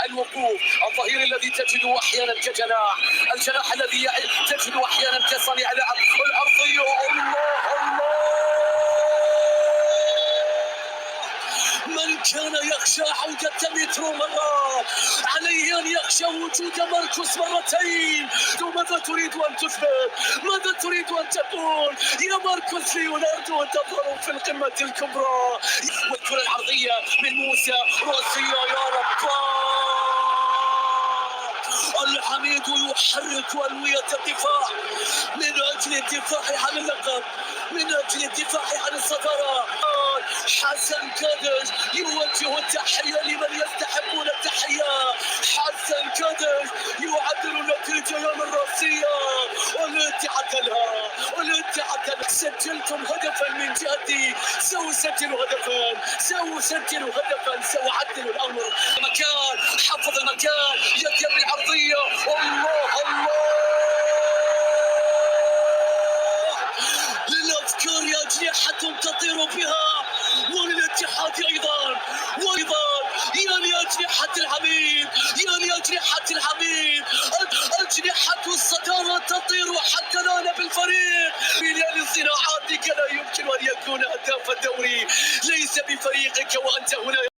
الوقوف، الظهير الذي تجده احيانا كجناح، الجناح الذي تجده احيانا كصانع لعب، الارضيه. الله الله، من كان يخشى عودة مترو مرة عليه أن يخشى وجود ماركوس مرتين. ماذا تريد أن تثبت؟ ماذا تريد أن تقول يا ماركوس ليوناردو؟ تظهر في القمة الكبرى. والكرة العرضية من موسى روسيا، يا رب. الحميد يحرك ألوية الدفاع من أجل الدفاع عن اللقب، من أجل الدفاع عن الصدارة. حسن كادش يوجه التحية لمن يستحقون التحية. حسن كادش يعدل النتيجة يا من روسيا. والاتحاد لها، والاتحاد لها. سجلتم هدفا من جهتي، سأسجل هدفا، سأسجل هدفا، سأعدل الأمر. مكان، حفظ المكان، يد بالعرضية. الله الله، للأفكار أجنحة تطير بها، وللاتحاد أيضا، وأيضا يا لأجنحة الحميد، يا لأجنحة الحميد. أجنحة الصدارة تطير حتى الآن بالفريق. بلال الصناعات لا يمكن أن يكون هداف الدوري، ليس بفريقك وأنت هنا.